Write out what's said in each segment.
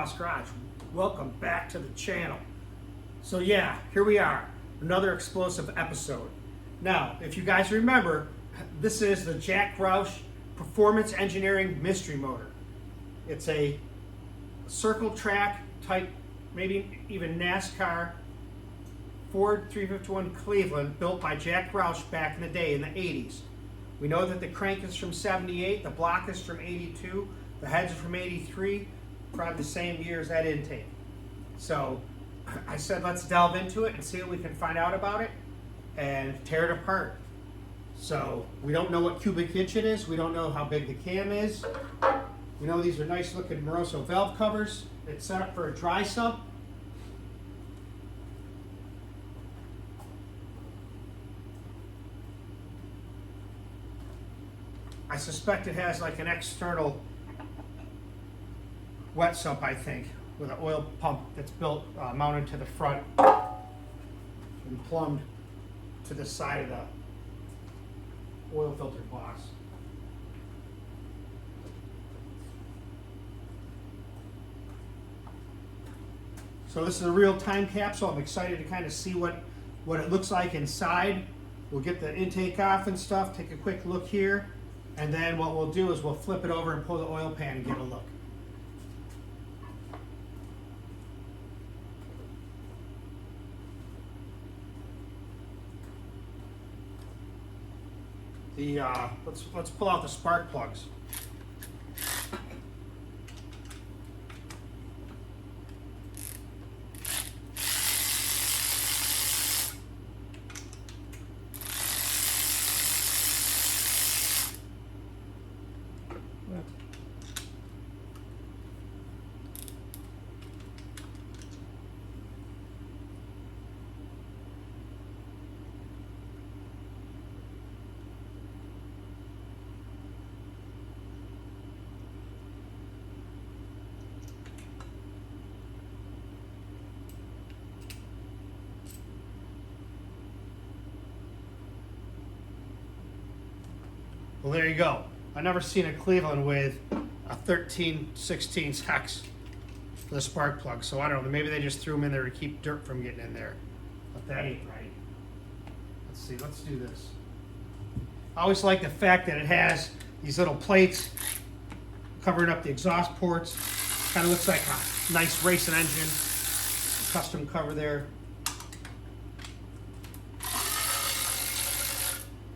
DragBoss Garage. Welcome back to the channel. So yeah, here we are, another explosive episode. Now, if you guys remember, this is the Jack Roush Performance Engineering Mystery Motor. It's a circle track type, maybe even NASCAR Ford 351 Cleveland, built by Jack Roush back in the day in the 80s. We know that the crank is from 78, the block is from 82, the heads are from 83, probably the same year as that intake. So I said let's delve into it and see what we can find out about it and tear it apart. So we don't know what cubic inch it is, we don't know how big the cam is. We know these are nice looking Moroso valve covers. It's set up for a dry sump. I suspect it has like an external wet sump, I think, with an oil pump that's built, mounted to the front and plumbed to the side of the oil filter box. So this is a real time capsule. I'm excited to kind of see what it looks like inside. We'll get the intake off and stuff, take a quick look here, and then what we'll do is we'll flip it over and pull the oil pan and get a look. Let's pull out the spark plugs. Well, there you go. I've never seen a Cleveland with a 13/16 hex for the spark plug, so I don't know. Maybe they just threw them in there to keep dirt from getting in there. But that ain't right. Let's see. Let's do this. I always like the fact that it has these little plates covering up the exhaust ports. Kind of looks like a nice racing engine. Custom cover there.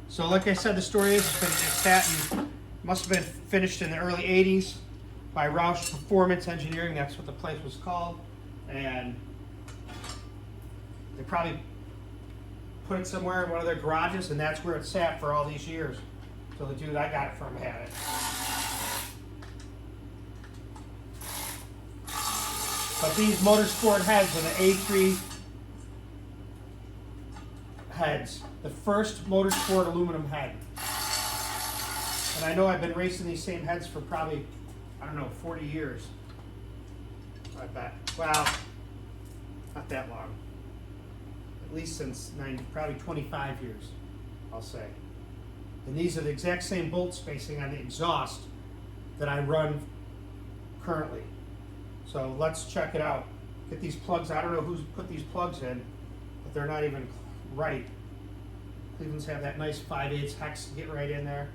So like I said, the story is it's patent. Must have been finished in the early 80s by Roush Performance Engineering. That's what the place was called. And they probably put it somewhere in one of their garages, and that's where it sat for all these years. So the dude I got it from had it. But these motorsport heads are the A3 heads. The first motorsport aluminum head. And I know I've been racing these same heads for probably, I don't know, 40 years. I bet. Well, not that long. At least since probably 25 years, I'll say. And these are the exact same bolt spacing on the exhaust that I run currently. So let's check it out. Get these plugs. I don't know who's put these plugs in, but they're not even right. Cleveland's have that nice 5/8 hex to get right in there.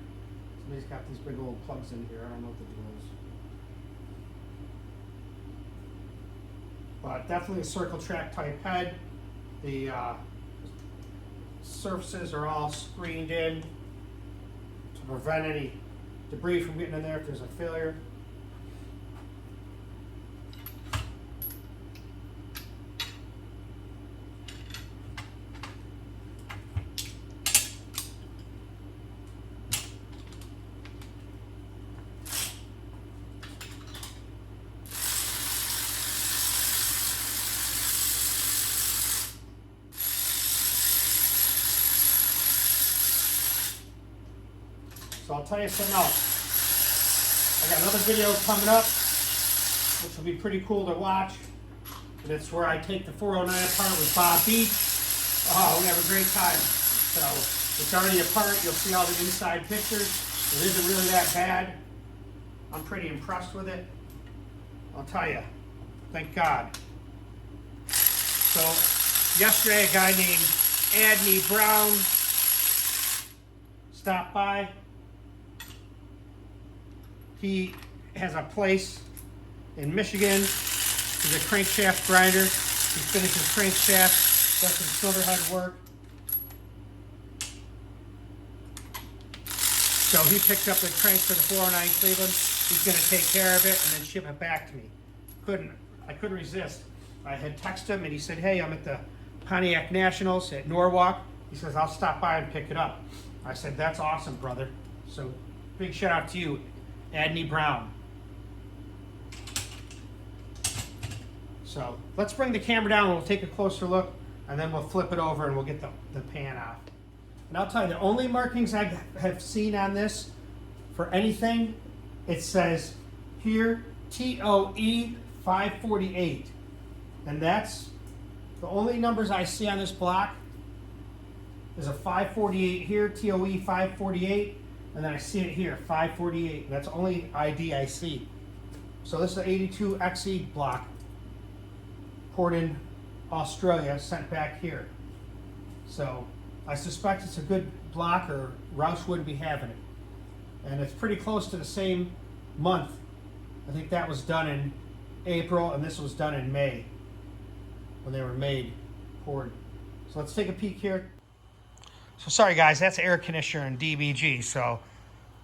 Somebody's got these big old plugs in here. I don't know what the deal is. But definitely a circle track type head. The surfaces are all screened in to prevent any debris from getting in there if there's a failure. So I'll tell you something else. I got another video coming up, which will be pretty cool to watch. And it's where I take the 409 apart with Bob Beach. Oh, we have a great time. So it's already apart. You'll see all the inside pictures. It isn't really that bad. I'm pretty impressed with it. I'll tell you, Thank God. So yesterday, a guy named Adney Brown stopped by. He has a place in Michigan. He's a crankshaft grinder. He finishes crankshaft, does some silverhead work. So he picked up the cranks for the 409 Cleveland. He's going to take care of it and then ship it back to me. I couldn't resist. I had texted him and he said, hey, I'm at the Pontiac Nationals at Norwalk. He says, I'll stop by and pick it up. I said, that's awesome, brother. So big shout out to you, Adney Brown. So let's bring the camera down and we'll take a closer look and then we'll flip it over and we'll get the pan off. And I'll tell you, the only markings I have seen on this for anything, it says here, TOE 548. And that's the only numbers I see on this block. There's a 548 here, TOE 548, and then I see it here, 548. That's the only ID I see. So this is an 82 XE block, poured in Australia, sent back here. So I suspect it's a good block or Roush wouldn't be having it. And it's pretty close to the same month. I think that was done in April and this was done in May when they were made, poured. So let's take a peek here. So sorry guys, that's air conditioner and DBG, so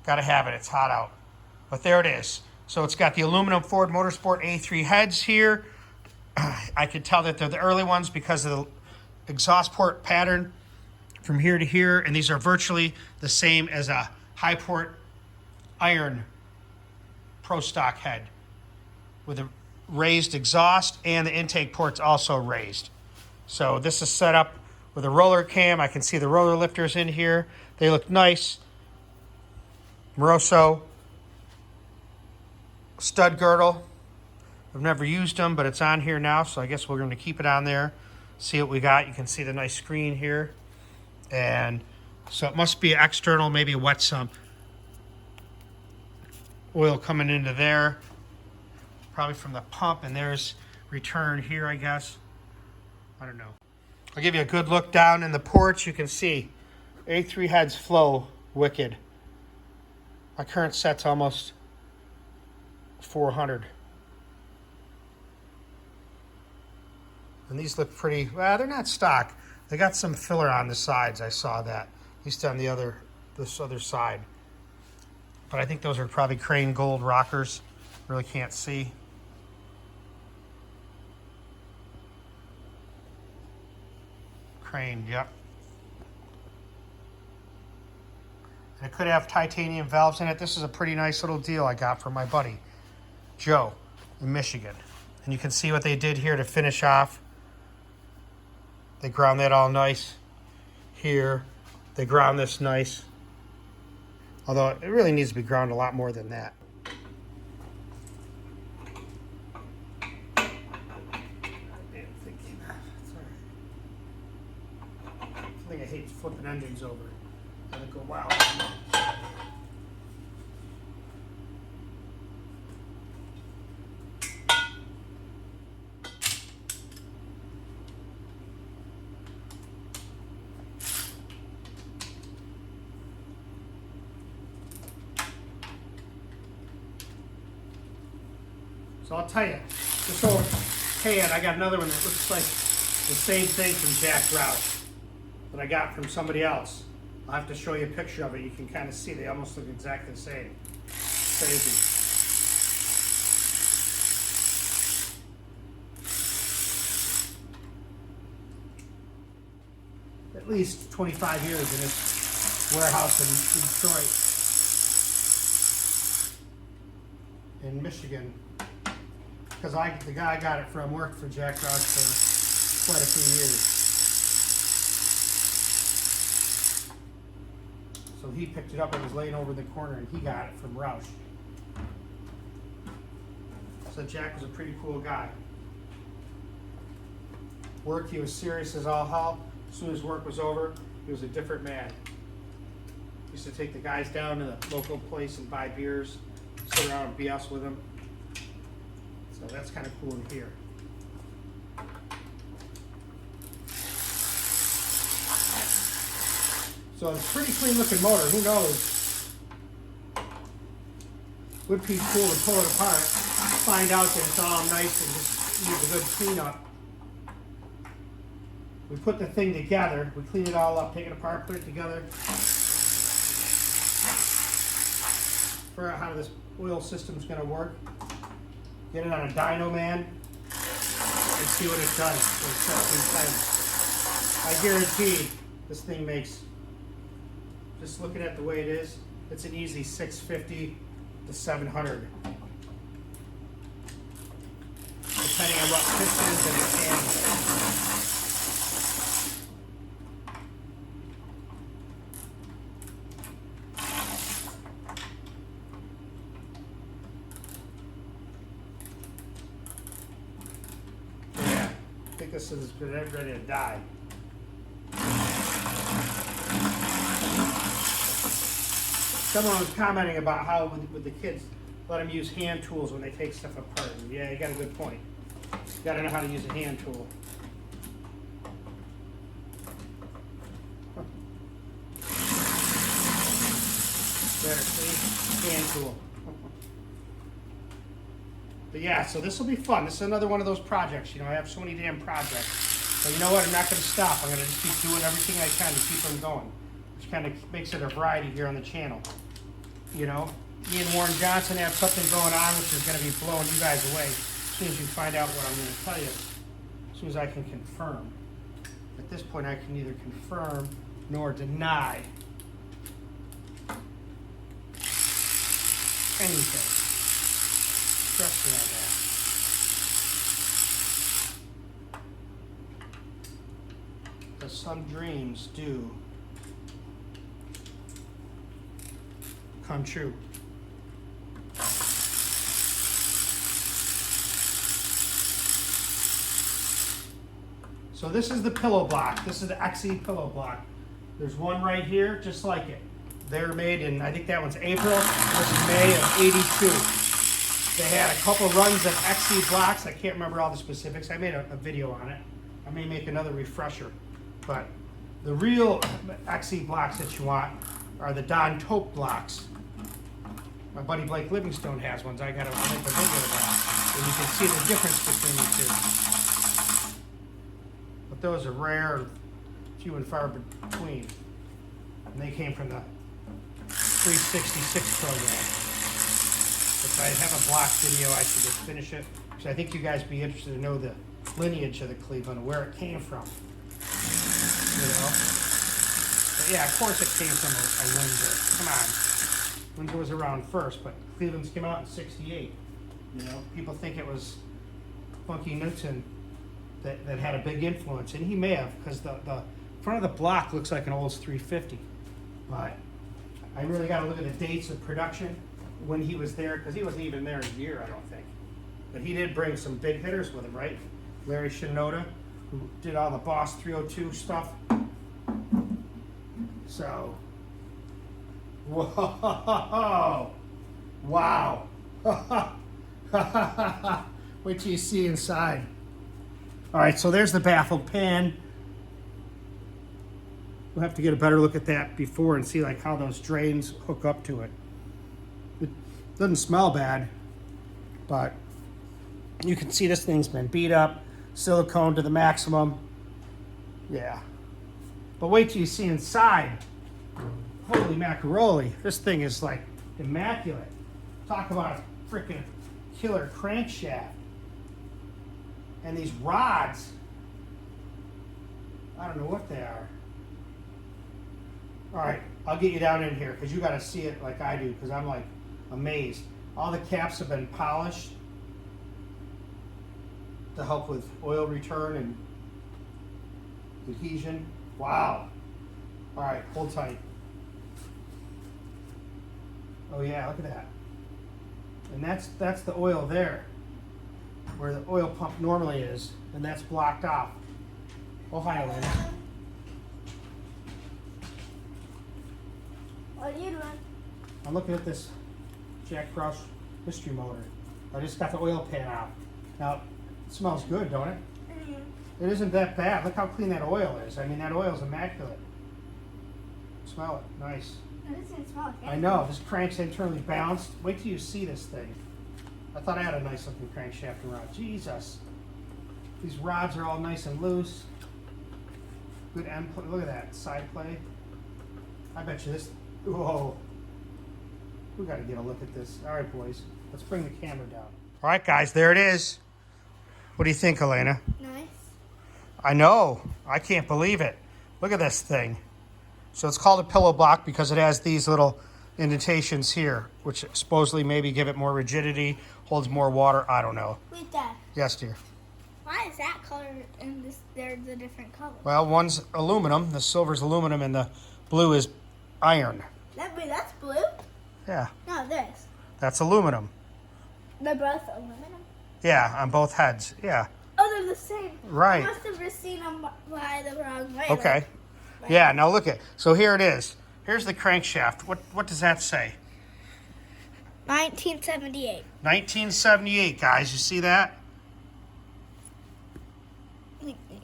gotta have it, it's hot out. But there it is. So it's got the aluminum Ford Motorsport A3 heads here. I could tell that they're the early ones because of the exhaust port pattern from here to here, and these are virtually the same as a high port iron Pro Stock head with a raised exhaust, and the intake port's also raised. So this is set up with a roller cam. I can see the roller lifters in here. They look nice. Moroso stud girdle. I've never used them, but it's on here now, so I guess we're going to keep it on there. See what we got. You can see the nice screen here. And so it must be external, maybe a wet sump. Oil coming into there, probably from the pump, and there's return here, I guess. I don't know. I'll give you a good look down in the ports. You can see A3 heads flow wicked. My current set's almost 400. And these look pretty, well, they're not stock. They got some filler on the sides. I saw that, at least on this other side. But I think those are probably Crane Gold rockers. Really can't see. Crane, yep. And it could have titanium valves in it. This is a pretty nice little deal I got from my buddy, Joe, in Michigan. And you can see what they did here to finish off. They ground that all nice here. They ground this nice. Although it really needs to be ground a lot more than that. I think I hate flipping engines over. And they go, wow. So I'll tell you, this old pan, I got another one that looks like the same thing from Jack Roush that I got from somebody else. I'll have to show you a picture of it. You can kind of see they almost look exactly the same. Crazy. At least 25 years in this warehouse in Detroit. In Michigan. Because the guy I got it from worked for Jack Roush for quite a few years. So he picked it up and was laying over in the corner and he got it from Roush. So Jack was a pretty cool guy. Work, he was serious as all hell. As soon as work was over, he was a different man. He used to take the guys down to the local place and buy beers, sit around and BS with them. So that's kind of cool in here. So it's a pretty clean looking motor. Who knows? Would be cool to pull it apart, find out that it's all nice and just needs a good cleanup. We put the thing together, we clean it all up, take it apart, put it together. Figure out how this oil system's gonna work. Get it on a dyno man and see what it does when it's set up inside. I guarantee this thing makes, just looking at the way it is, it's an easy 650 to 700. Depending on what pistons and cams. Yeah, I think this is ready to die. Someone was commenting about how with the kids, let them use hand tools when they take stuff apart. And yeah, you got a good point. You got to know how to use a hand tool. There, see? Hand tool. But yeah, so this will be fun. This is another one of those projects. You know, I have so many damn projects. But you know what? I'm not going to stop. I'm going to just keep doing everything I can to keep them going. Which kind of makes it a variety here on the channel. You know, me and Warren Johnson have something going on which is going to be blowing you guys away as soon as you find out what I'm going to tell you, as soon as I can confirm. At this point, I can neither confirm nor deny anything. Trust me on that. Because some dreams do come true. So this is the pillow block. This is the XE pillow block. There's one right here, just like it. They're made in, I think that one's April. This is May of '82. They had a couple runs of XE blocks. I can't remember all the specifics. I made a video on it. I may make another refresher. But the real XE blocks that you want are the Don Tope blocks. My buddy Blake Livingstone has ones. I gotta make a video of that. And you can see the difference between the two. But those are rare, few and far between. And they came from the 366 program. If I have a block video, I should just finish it. Because I think you guys would be interested to know the lineage of the Cleveland, where it came from. You know? But yeah, of course it came from a Windsor. Come on. Windsor was around first, but Cleveland's came out in '68. You know, people think it was Funky Newton that had a big influence, and he may have, because the front of the block looks like an Olds 350. But I really got to look at the dates of production when he was there, because he wasn't even there a year, I don't think. But he did bring some big hitters with him, right? Larry Shinoda, who did all the Boss 302 stuff. So, whoa, wow. Wait till you see inside. All right, so there's the baffled pan. We'll have to get a better look at that before and see like how those drains hook up to it. It doesn't smell bad, but you can see this thing's been beat up, silicone to the maximum. Yeah. But wait till you see inside. Holy macaroni. This thing is like immaculate. Talk about a freaking killer crankshaft. And these rods, I don't know what they are. All right, I'll get you down in here because you got to see it like I do, because I'm like amazed. All the caps have been polished to help with oil return and adhesion. Wow. All right, hold tight. Oh yeah, look at that. And that's the oil there, where the oil pump normally is, and that's blocked off. Oh, hi, Lynn. What are you doing? I'm looking at this Jack Roush mystery motor. I just got the oil pan out. Now, it smells good, don't it? Mm-hmm. It isn't that bad. Look how clean that oil is. I mean, that oil is immaculate. Smell it. Nice. It doesn't smell like I know. This crank's internally balanced. Wait till you see this thing. I thought I had a nice looking crankshaft around. Jesus. These rods are all nice and loose. Good end play. Look at that side play. I bet you this. Whoa. We got to get a look at this. All right, boys. Let's bring the camera down. All right, guys. There it is. What do you think, Elena? Nice. I know. I can't believe it. Look at this thing. So it's called a pillow block because it has these little indentations here, which supposedly maybe give it more rigidity, holds more water. I don't know. Wait, Dad. Yes, dear. Why is that color and this? They're the different colors. Well, one's aluminum. The silver's aluminum, and the blue is iron. That's blue. Yeah, No, this. that's aluminum. They're both aluminum. Yeah, on both heads. Yeah. Oh, they're the same. Right. I must have just seen them by the wrong way. Okay. Like, Yeah. Now look at. So here it is. Here's the crankshaft. What does that say? 1978. 1978, guys. You see that?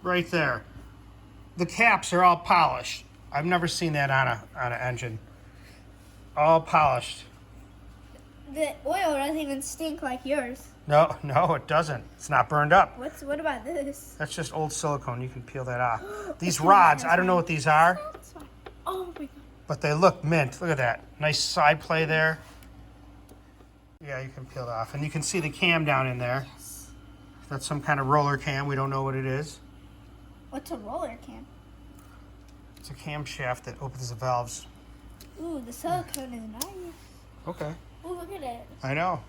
Right there. The caps are all polished. I've never seen that on an engine. All polished. The oil doesn't even stink like yours. No, it doesn't. It's not burned up. What about this? That's just old silicone. You can peel that off. These rods, I don't know what these are, Oh my god. but they look mint. Look at that. Nice side play there. Yeah, you can peel it off. And you can see the cam down in there. Yes. That's some kind of roller cam. We don't know what it is. What's a roller cam? It's a camshaft that opens the valves. Ooh, the silicone is nice. Okay. Ooh, look at it. I know.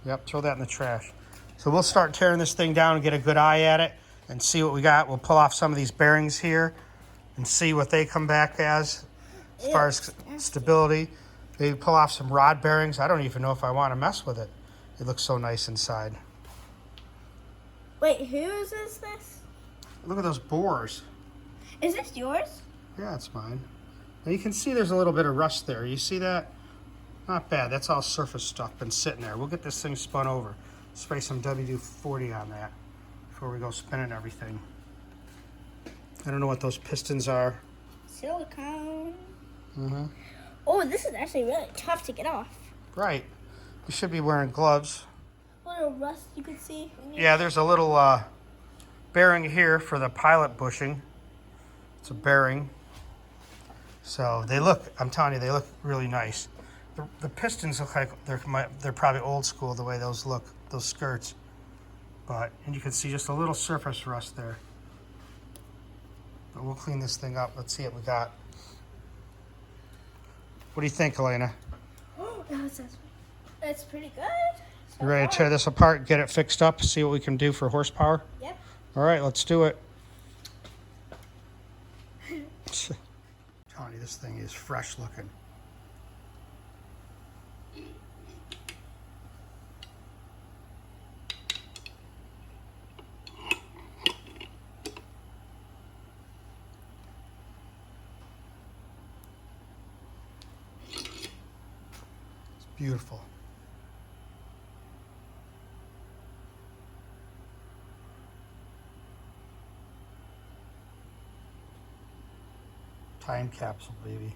Yep, throw that in the trash. So we'll start tearing this thing down and get a good eye at it and see what we got. We'll pull off some of these bearings here and see what they come back as far as stability. Maybe pull off some rod bearings. I don't even know if I want to mess with it. It looks so nice inside. Wait, whose is this? Look at those bores. Is this yours? Yeah, it's mine. Now you can see there's a little bit of rust there. You see that? Not bad. That's all surface stuff been sitting there. We'll get this thing spun over. Spray some WD-40 on that before we go spinning everything. I don't know what those pistons are. Silicone. Mm-hmm. Oh, this is actually really tough to get off. Right. You should be wearing gloves. A little rust you can see. Yeah, there's a little bearing here for the pilot bushing. It's a bearing. So they look, I'm telling you, they look really nice. The pistons look like they're probably old school the way those look, those skirts. And you can see just a little surface rust there. But we'll clean this thing up. Let's see what we got. What do you think, Elena? Oh, that's pretty good. You ready to tear this apart, get it fixed up, see what we can do for horsepower? Yep. All right, let's do it. Tony, this thing is fresh looking. It's beautiful. Time capsule, baby.